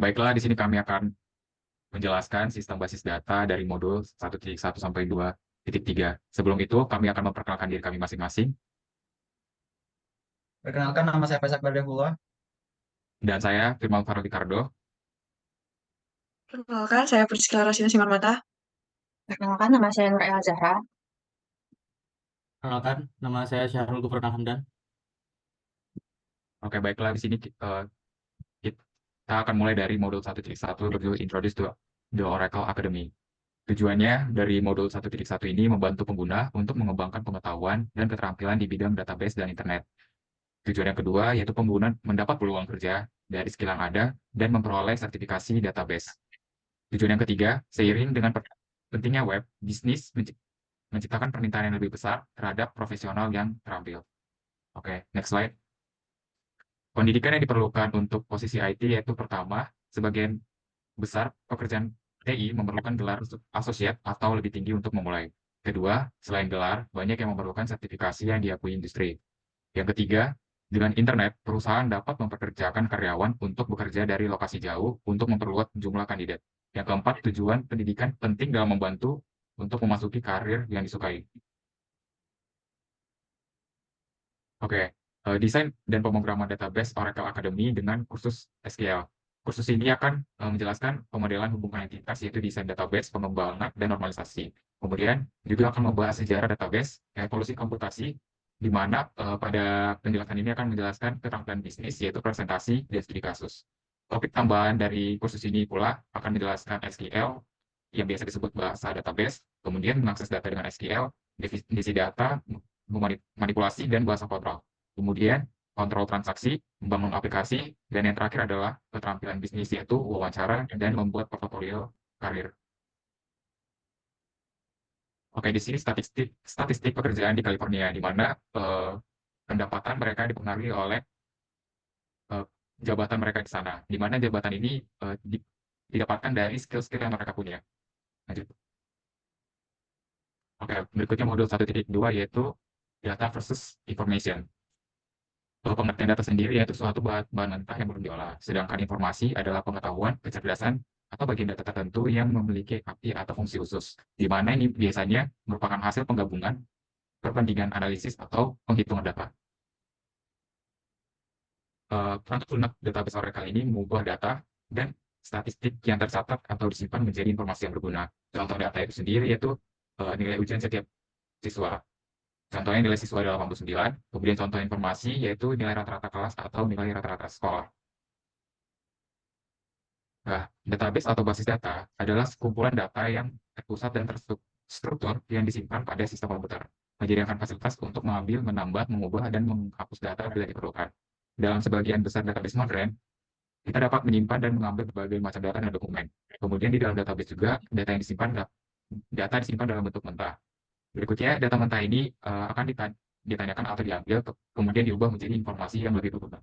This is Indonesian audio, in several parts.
baiklah di sini kami akan menjelaskan sistem basis data dari modul 1.1 sampai 2.3. Sebelum itu, kami akan memperkenalkan diri kami masing-masing. Perkenalkan, nama saya Faisal Bardavullah. Dan saya, Firman Farul Ricardo. Perkenalkan, saya Priscila Rasina Simarmata. Perkenalkan, nama saya Nur El Zahra. Perkenalkan, nama saya Syahrul Gufron Hamdan. Oke, baiklah di sini kita akan mulai dari modul 1.1 berjudul Introduce to the Oracle Academy. Tujuannya dari modul 1.1 ini membantu pengguna untuk mengembangkan pengetahuan dan keterampilan di bidang database dan internet. Tujuan yang kedua yaitu pengguna mendapat peluang kerja dari skill yang ada dan memperoleh sertifikasi database. Tujuan yang ketiga, seiring dengan pentingnya web, bisnis menciptakan permintaan yang lebih besar terhadap profesional yang terampil. Oke, next slide. Pendidikan yang diperlukan untuk posisi IT yaitu pertama, sebagian besar pekerjaan TI memerlukan gelar associate atau lebih tinggi untuk memulai. Kedua, selain gelar, banyak yang memerlukan sertifikasi yang diakui industri. Yang ketiga, dengan internet, perusahaan dapat mempekerjakan karyawan untuk bekerja dari lokasi jauh untuk memperluas jumlah kandidat. Yang keempat, tujuan pendidikan penting dalam membantu untuk memasuki karir yang disukai. Oke, desain dan pemrograman database Oracle Academy dengan kursus SQL. Kursus ini akan menjelaskan pemodelan hubungan entitas, yaitu desain database, pengembangan, dan normalisasi. Kemudian juga akan membahas sejarah database, evolusi komputasi, di mana pada penjelasan ini akan menjelaskan keterampilan bisnis, yaitu presentasi dan studi kasus. Topik tambahan dari kursus ini pula akan menjelaskan SQL, yang biasa disebut bahasa database, kemudian mengakses data dengan SQL, definisi data, manipulasi, dan bahasa kontrol. Kemudian kontrol transaksi, membangun aplikasi, dan yang terakhir adalah keterampilan bisnis, yaitu wawancara dan membuat portofolio karir. Oke, di sini statistik pekerjaan di California, di mana pendapatan mereka dipengaruhi oleh jabatan mereka di sana, di mana jabatan ini didapatkan dari skill-skill yang mereka punya. Lanjut. Oke, berikutnya modul 1.2 yaitu data versus information. Pengertian data sendiri yaitu suatu bahan mentah yang belum diolah, sedangkan informasi adalah pengetahuan, kecerdasan, atau bagian data tertentu yang memiliki arti atau fungsi khusus, di mana ini biasanya merupakan hasil penggabungan, perbandingan analisis, atau penghitungan data. Untuk lunak database Oracle ini mengubah data dan statistik yang tercatat atau disimpan menjadi informasi yang berguna. Contoh data itu sendiri yaitu nilai ujian setiap siswa. Contohnya nilai siswa adalah 89, kemudian contoh informasi yaitu nilai rata-rata kelas atau nilai rata-rata sekolah. Nah, database atau basis data adalah sekumpulan data yang terpusat dan terstruktur yang disimpan pada sistem komputer, menyediakan fasilitas untuk mengambil, menambah, mengubah, dan menghapus data bila diperlukan. Dalam sebagian besar database modern, kita dapat menyimpan dan mengambil berbagai macam data dan dokumen. Kemudian di dalam database juga data disimpan dalam bentuk mentah. Berikutnya, data mentah ini akan ditanyakan atau diambil, kemudian diubah menjadi informasi yang lebih berguna.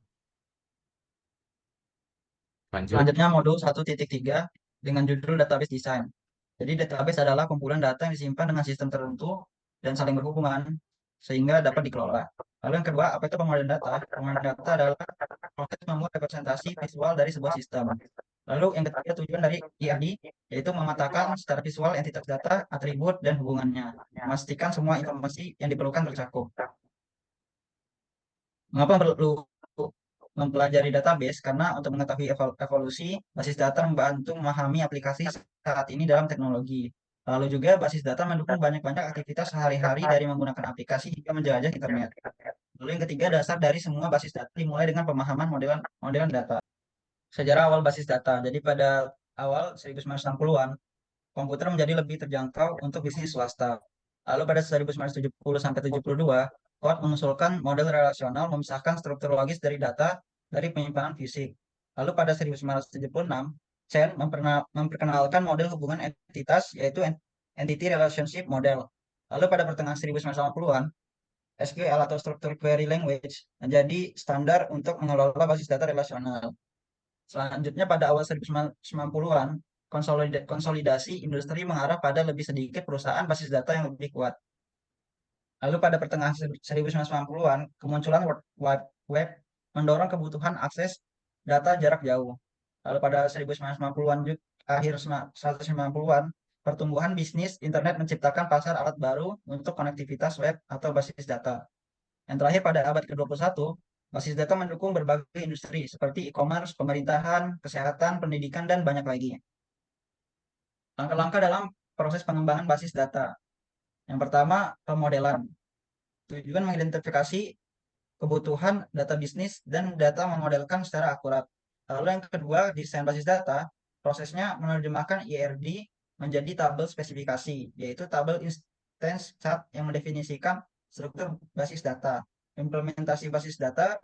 Lanjut. Selanjutnya modul 1.3 dengan judul Database Design. Jadi database adalah kumpulan data yang disimpan dengan sistem tertentu dan saling berhubungan sehingga dapat dikelola. Lalu yang kedua, apa itu pemodelan data? Pemodelan data adalah proses membuat representasi visual dari sebuah sistem. Lalu yang ketiga, tujuan dari IRD yaitu memetakan secara visual entitas data, atribut, dan hubungannya, memastikan semua informasi yang diperlukan tercakup. Mengapa perlu mempelajari database? Karena untuk mengetahui evolusi, basis data membantu memahami aplikasi saat ini dalam teknologi. Lalu juga basis data mendukung banyak-banyak aktivitas sehari-hari dari menggunakan aplikasi hingga menjelajah internet. Lalu yang ketiga, dasar dari semua basis data dimulai dengan pemahaman modelan data. Sejarah awal basis data. Jadi pada awal 1960-an, komputer menjadi lebih terjangkau untuk bisnis swasta. Lalu pada 1970 sampai 72, Watt mengusulkan model relasional memisahkan struktur logis dari data dari penyimpanan fisik. Lalu pada 1976, Chen memperkenalkan model hubungan entitas yaitu Entity Relationship Model. Lalu pada pertengahan 1980-an, SQL atau Structured Query Language menjadi standar untuk mengelola basis data relasional. Selanjutnya pada awal 1990-an, konsolidasi industri mengarah pada lebih sedikit perusahaan basis data yang lebih kuat. Lalu pada pertengahan 1990-an, kemunculan World Wide Web mendorong kebutuhan akses data jarak jauh. Lalu pada 1990-an akhir 1990-an, pertumbuhan bisnis internet menciptakan pasar alat baru untuk konektivitas web atau basis data. Yang terakhir pada abad ke-21, basis data mendukung berbagai industri seperti e-commerce, pemerintahan, kesehatan, pendidikan, dan banyak lagi. Langkah-langkah dalam proses pengembangan basis data. Yang pertama, pemodelan. Tujuan mengidentifikasi kebutuhan data bisnis dan data memodelkan secara akurat. Lalu yang kedua, desain basis data. Prosesnya menerjemahkan IRD menjadi tabel spesifikasi, yaitu tabel instance chart yang mendefinisikan struktur basis data. Implementasi basis data,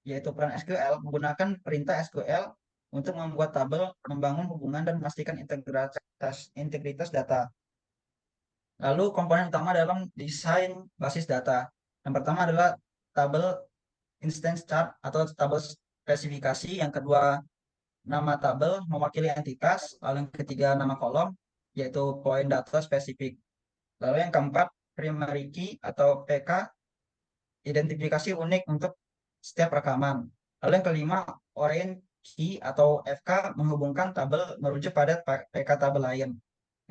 yaitu peran SQL, menggunakan perintah SQL untuk membuat tabel, membangun hubungan, dan memastikan integritas data. Lalu komponen utama dalam desain basis data. Yang pertama adalah tabel instance chart atau tabel spesifikasi. Yang kedua, nama tabel mewakili entitas. Lalu yang ketiga, nama kolom, yaitu point data spesifik. Lalu yang keempat, primary key atau PK, identifikasi unik untuk setiap rekaman. Lalu yang kelima, orient key atau FK, menghubungkan tabel merujuk pada PK tabel lain.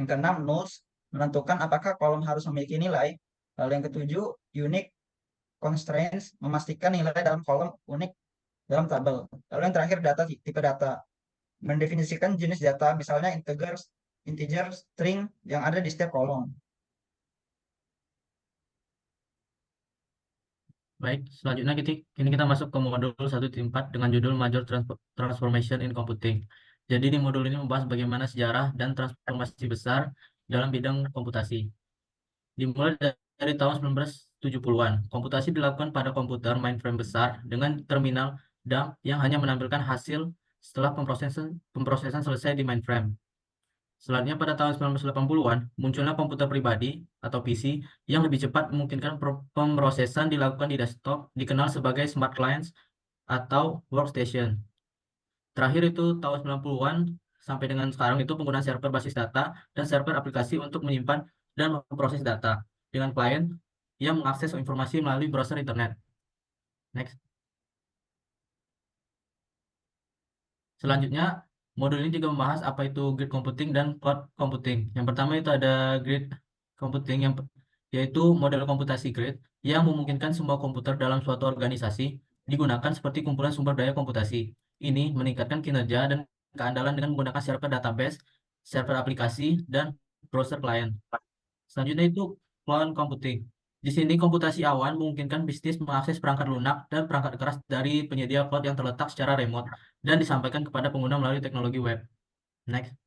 Yang keenam, nulls, menentukan apakah kolom harus memiliki nilai. Lalu yang ketujuh, unique constraints, memastikan nilai dalam kolom unik dalam tabel. Lalu yang terakhir, data tipe data, mendefinisikan jenis data, misalnya integer, string yang ada di setiap kolom. Baik, selanjutnya ini kita masuk ke modul 1.4 dengan judul Major Transformation in Computing. Jadi di modul ini membahas bagaimana sejarah dan transformasi besar dalam bidang komputasi. Dimulai dari tahun 1970-an, komputasi dilakukan pada komputer mainframe besar dengan terminal dump yang hanya menampilkan hasil setelah pemrosesan selesai di mainframe. Selanjutnya pada tahun 1980-an, munculnya komputer pribadi atau PC yang lebih cepat memungkinkan pemrosesan dilakukan di desktop, dikenal sebagai smart clients atau workstation. Terakhir itu tahun 90-an sampai dengan sekarang itu penggunaan server basis data dan server aplikasi untuk menyimpan dan memproses data dengan klien yang mengakses informasi melalui browser internet. Next. Selanjutnya, modul ini juga membahas apa itu grid computing dan cloud computing. Yang pertama itu ada grid computing yaitu model komputasi grid yang memungkinkan semua komputer dalam suatu organisasi digunakan seperti kumpulan sumber daya komputasi. Ini meningkatkan kinerja dan keandalan dengan menggunakan server database, server aplikasi, dan browser client. Selanjutnya itu cloud computing. Di sini komputasi awan memungkinkan bisnis mengakses perangkat lunak dan perangkat keras dari penyedia cloud yang terletak secara remote dan disampaikan kepada pengguna melalui teknologi web. Next.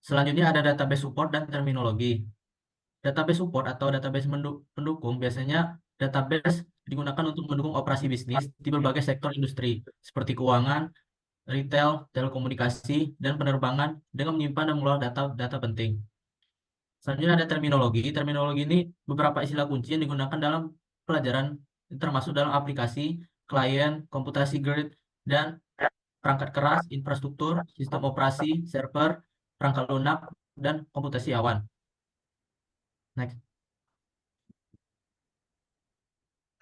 Selanjutnya ada database support dan terminologi. Database support atau database pendukung biasanya database digunakan untuk mendukung operasi bisnis di berbagai sektor industri seperti keuangan, retail, telekomunikasi, dan penerbangan dengan menyimpan dan mengelola data penting. Selanjutnya ada terminologi. Terminologi ini beberapa istilah kunci yang digunakan dalam pelajaran termasuk dalam aplikasi, klien, komputasi grid, dan perangkat keras, infrastruktur, sistem operasi, server, perangkat lunak, dan komputasi awan. Next.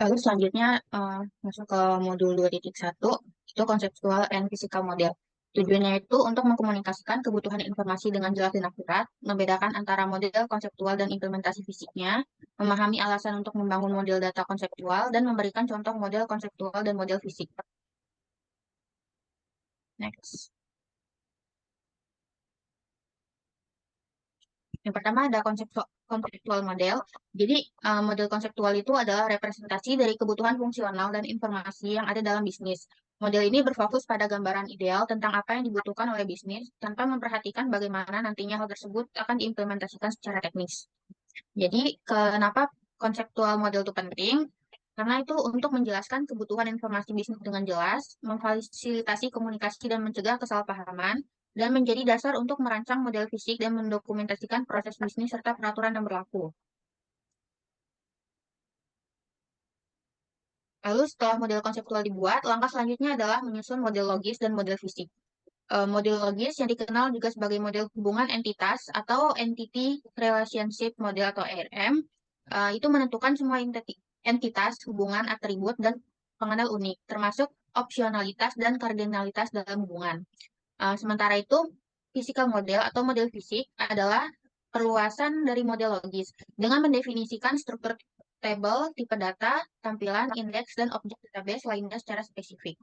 Lalu selanjutnya masuk ke modul 2.1, itu konseptual and physical model. Tujuannya itu untuk mengkomunikasikan kebutuhan informasi dengan jelas dan akurat, membedakan antara model konseptual dan implementasi fisiknya, memahami alasan untuk membangun model data konseptual, dan memberikan contoh model konseptual dan model fisik. Next. Yang pertama ada konseptual model. Jadi model konseptual itu adalah representasi dari kebutuhan fungsional dan informasi yang ada dalam bisnis. Model ini berfokus pada gambaran ideal tentang apa yang dibutuhkan oleh bisnis tanpa memperhatikan bagaimana nantinya hal tersebut akan diimplementasikan secara teknis. Jadi kenapa konseptual model itu penting? Karena itu untuk menjelaskan kebutuhan informasi bisnis dengan jelas, memfasilitasi komunikasi dan mencegah kesalahpahaman, dan menjadi dasar untuk merancang model fisik dan mendokumentasikan proses bisnis serta peraturan yang berlaku. Lalu setelah model konseptual dibuat, langkah selanjutnya adalah menyusun model logis dan model fisik. Model logis yang dikenal juga sebagai model hubungan entitas atau Entity Relationship Model atau ERM, itu menentukan semua entitas, hubungan, atribut, dan pengenal unik, termasuk opsionalitas, dan kardinalitas dalam hubungan. Sementara itu, physical model atau model fisik adalah perluasan dari model logis dengan mendefinisikan struktur tabel, tipe data, tampilan, indeks, dan objek database lainnya secara spesifik.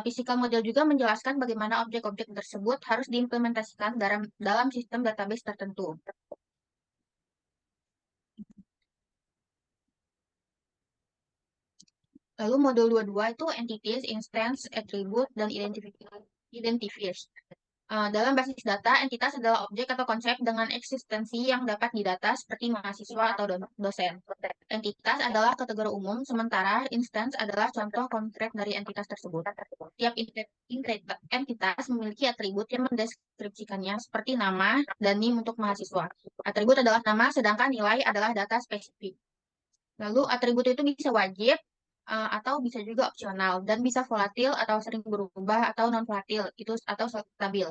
Physical model juga menjelaskan bagaimana objek-objek tersebut harus diimplementasikan dalam sistem database tertentu. Lalu modul 22 itu entities, instance, attribute, dan identifiers. Dalam basis data, entitas adalah objek atau konsep dengan eksistensi yang dapat didata seperti mahasiswa atau dosen. Entitas adalah kategori umum, sementara instance adalah contoh konkret dari entitas tersebut. Tiap entitas memiliki atribut yang mendeskripsikannya seperti nama dan NIM untuk mahasiswa. Atribut adalah nama, sedangkan nilai adalah data spesifik. Lalu atribut itu bisa wajib, atau bisa juga opsional, dan bisa volatil atau sering berubah atau non-volatil, itu atau stabil.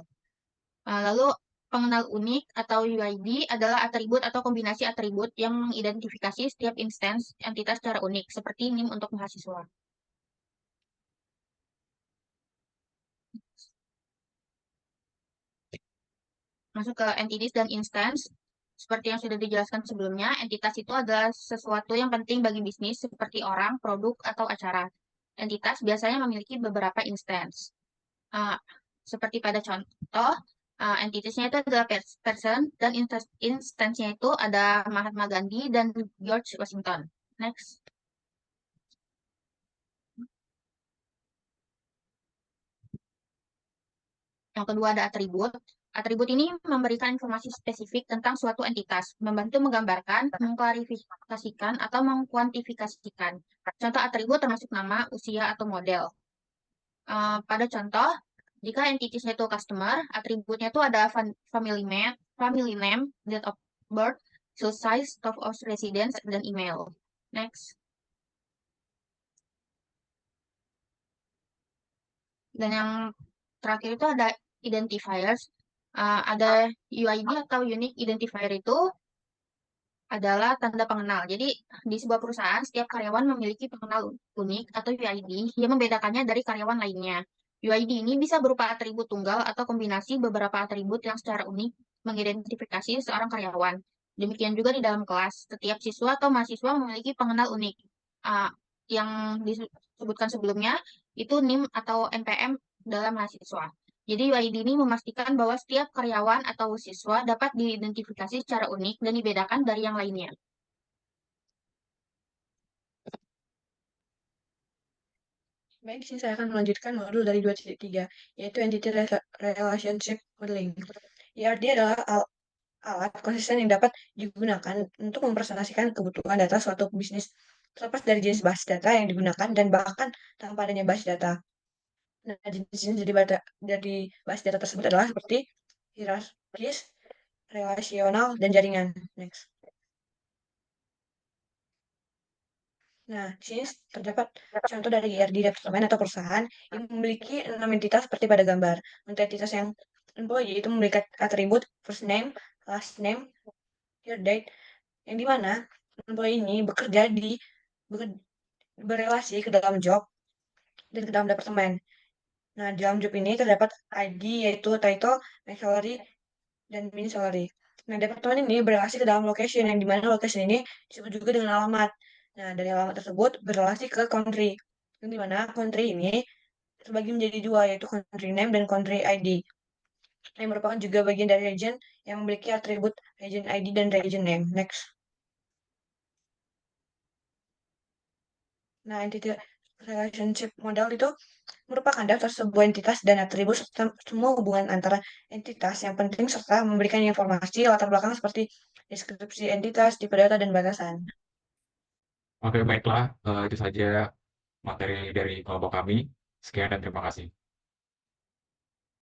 Lalu pengenal unik atau UID adalah atribut atau kombinasi atribut yang mengidentifikasi setiap instance entitas secara unik, seperti NIM untuk mahasiswa. Masuk ke entities dan instance. Seperti yang sudah dijelaskan sebelumnya, entitas itu adalah sesuatu yang penting bagi bisnis seperti orang, produk, atau acara. Entitas biasanya memiliki beberapa instance. Seperti pada contoh, entitasnya itu adalah person, dan instance-nya itu ada Mahatma Gandhi dan George Washington. Next. Yang kedua ada atribut. Atribut ini memberikan informasi spesifik tentang suatu entitas, membantu menggambarkan, mengklarifikasikan, atau mengkuantifikasikan. Contoh atribut termasuk nama, usia, atau model. Pada contoh, jika entitasnya itu customer, atributnya itu ada family name, date of birth, sales size, top of residence, dan email. Next. Dan yang terakhir itu ada identifiers. Ada UID atau Unique Identifier itu adalah tanda pengenal. Jadi, di sebuah perusahaan, setiap karyawan memiliki pengenal unik atau UID yang membedakannya dari karyawan lainnya. UID ini bisa berupa atribut tunggal atau kombinasi beberapa atribut yang secara unik mengidentifikasi seorang karyawan. Demikian juga di dalam kelas, setiap siswa atau mahasiswa memiliki pengenal unik. Yang disebutkan sebelumnya, itu NIM atau NPM dalam mahasiswa. Jadi UID ini memastikan bahwa setiap karyawan atau siswa dapat diidentifikasi secara unik dan dibedakan dari yang lainnya. Baik, sini saya akan melanjutkan modul dari 2.3, yaitu Entity Relationship Modeling. ERD adalah alat konsisten yang dapat digunakan untuk mempresentasikan kebutuhan data suatu bisnis, terlepas dari jenis basis data yang digunakan dan bahkan tanpa adanya basis data. Nah, jenis-jenis dari basis data tersebut adalah seperti hierarkis, relasional, dan jaringan. Next. Nah, di sini terdapat contoh dari ERD departemen atau perusahaan yang memiliki 6 entitas seperti pada gambar. Untuk entitas yang employee itu memberikan atribut first name, last name, year date, yang dimana employee ini berrelasi ke dalam job dan ke dalam departemen. Nah, di dalam job ini terdapat ID, yaitu title, max salary, dan min salary. Nah, departemen ini berrelasi ke dalam location, yang dimana location ini disebut juga dengan alamat. Nah, dari alamat tersebut berrelasi ke country, yang dimana country ini terbagi menjadi dua, yaitu country name dan country ID, yang merupakan juga bagian dari region yang memiliki atribut region ID dan region name. Next. Nah, entity relationship model itu merupakan daftar sebuah entitas dan atribut serta semua hubungan antara entitas yang penting serta memberikan informasi latar belakang seperti deskripsi entitas, tipe data, dan batasan. Oke, baiklah. Itu saja materi dari kelompok kami. Sekian dan terima kasih.